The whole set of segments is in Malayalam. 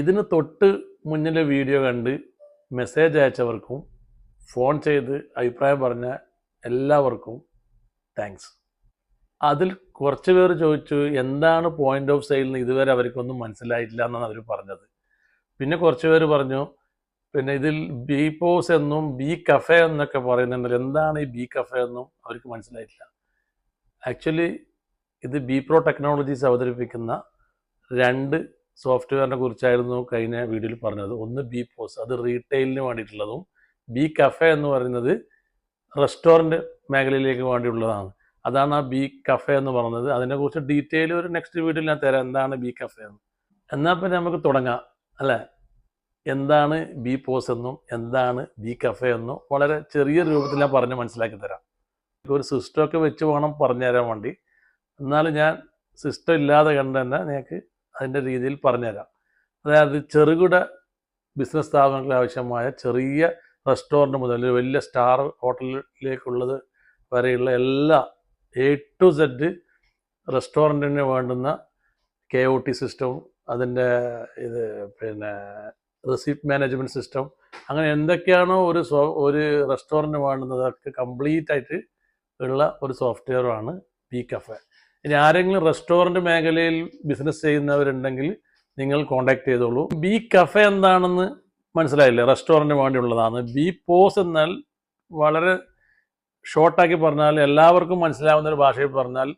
ഇതിന് തൊട്ട് മുന്നിലെ വീഡിയോ കണ്ട് മെസ്സേജ് അയച്ചവർക്കും ഫോൺ ചെയ്ത് അഭിപ്രായം പറഞ്ഞ എല്ലാവർക്കും താങ്ക്സ്. അതിൽ കുറച്ച് പേർ ചോദിച്ചു എന്താണ് പോയിന്റ് ഓഫ് സെയിൽ എന്ന് ഇതുവരെ അവർക്കൊന്നും മനസ്സിലായിട്ടില്ല എന്നാണ് അവർ പറഞ്ഞത്. പിന്നെ കുറച്ച് പേര് പറഞ്ഞു പിന്നെ ഇതിൽ ബി പോസ് എന്നും ബി കഫേ എന്നൊക്കെ പറയുന്നുണ്ടല്ലോ, എന്താണ് ഈ ബി കഫേ എന്നും അവർക്ക് മനസ്സിലായിട്ടില്ല. ആക്ച്വലി ഇത് ബി പ്രോ ടെക്നോളജീസ് അവതരിപ്പിക്കുന്ന രണ്ട് സോഫ്റ്റ്വെയറിനെ കുറിച്ചായിരുന്നു കഴിഞ്ഞ വീഡിയോയിൽ പറഞ്ഞത്. ഒന്ന് ബി പോസ്, അത് റീറ്റെയിലിന് വേണ്ടിയിട്ടുള്ളതും ബി കഫേ എന്ന് പറയുന്നത് റെസ്റ്റോറൻറ്റ് മേഖലയിലേക്ക് വേണ്ടിയുള്ളതാണ്. അതാണ് ആ ബി കഫേ എന്ന് പറയുന്നത്. അതിനെക്കുറിച്ച് ഡീറ്റെയിൽ ഒരു നെക്സ്റ്റ് വീഡിയോയിൽ ഞാൻ തരാം എന്താണ് ബി കഫേ എന്ന്. എന്നാൽ പിന്നെ നമുക്ക് തുടങ്ങാം അല്ലേ. എന്താണ് ബി പോസ് എന്നും എന്താണ് ബി കഫേ എന്നും വളരെ ചെറിയ രൂപത്തിൽ ഞാൻ പറഞ്ഞ് മനസ്സിലാക്കി തരാം. ഒരു സിസ്റ്റമൊക്കെ വെച്ച് വേണം പറഞ്ഞു തരാൻ വേണ്ടി. എന്നാലും ഞാൻ സിസ്റ്റം ഇല്ലാതെ കണ്ട് തന്നെ നിങ്ങൾക്ക് അതിൻ്റെ രീതിയിൽ പറഞ്ഞുതരാം. അതായത് ചെറുകിട ബിസിനസ് സ്ഥാപനങ്ങൾക്ക് ആവശ്യമായ ചെറിയ റെസ്റ്റോറൻറ്റ് മുതൽ വലിയ സ്റ്റാർ ഹോട്ടലിലേക്കുള്ളത് വരെയുള്ള എല്ലാ A to Z റെസ്റ്റോറൻറ്റിന് വേണ്ടുന്ന KOT സിസ്റ്റവും അതിൻ്റെ ഇത് പിന്നെ റെസിപ്റ്റ് മാനേജ്മെൻറ്റ് സിസ്റ്റം, അങ്ങനെ എന്തൊക്കെയാണോ ഒരു റെസ്റ്റോറൻറ്റിന് വേണ്ടുന്നതൊക്കെ കംപ്ലീറ്റ് ആയിട്ട് ഉള്ള ഒരു സോഫ്റ്റ്വെയറാണ് ബി കഫേ. ഇനി ആരെങ്കിലും റെസ്റ്റോറൻറ്റ് മേഖലയിൽ ബിസിനസ് ചെയ്യുന്നവരുണ്ടെങ്കിൽ നിങ്ങൾ കോൺടാക്ട് ചെയ്തോളൂ. ബി കഫേ എന്താണെന്ന് മനസ്സിലായില്ലേ? റെസ്റ്റോറൻറ്റിന് വേണ്ടിയുള്ളതാണ്. ബി പോസ് എന്നാൽ വളരെ ഷോർട്ടാക്കി പറഞ്ഞാൽ എല്ലാവർക്കും മനസ്സിലാവുന്ന ഒരു ഭാഷയിൽ പറഞ്ഞാൽ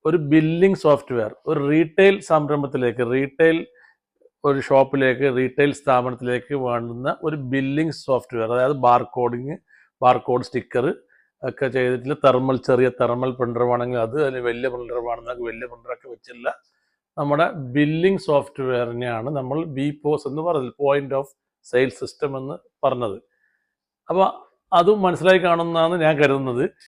ഒരു ബില്ലിംഗ് സോഫ്റ്റ്വെയർ. ഒരു റീറ്റെയിൽ സംരംഭത്തിലേക്ക്, റീറ്റെയിൽ ഒരു ഷോപ്പിലേക്ക്, റീറ്റെയിൽ സ്ഥാപനത്തിലേക്ക് വേണ്ടുന്ന ഒരു ബില്ലിംഗ് സോഫ്റ്റ്വെയർ. അതായത് ബാർകോഡ് സ്റ്റിക്കർ ഒക്കെ ചെയ്തിട്ടുള്ള ചെറിയ തെർമൽ പ്രിൻ്റർ വേണമെങ്കിൽ അത്, അല്ലെങ്കിൽ വലിയ പ്രിൻ്റർ വേണമെങ്കിൽ വലിയ പ്രിൻ്ററൊക്കെ വെച്ചില്ല നമ്മുടെ ബില്ലിംഗ് സോഫ്റ്റ്വെയറിനെയാണ് നമ്മൾ ബി പോസ് എന്ന് പറയുന്നത്, പോയിന്റ് ഓഫ് സെയിൽ സിസ്റ്റം എന്ന് പറഞ്ഞത്. അപ്പോൾ അതും മനസ്സിലായി കാണുമെന്നാണ് ഞാൻ കരുതുന്നത്.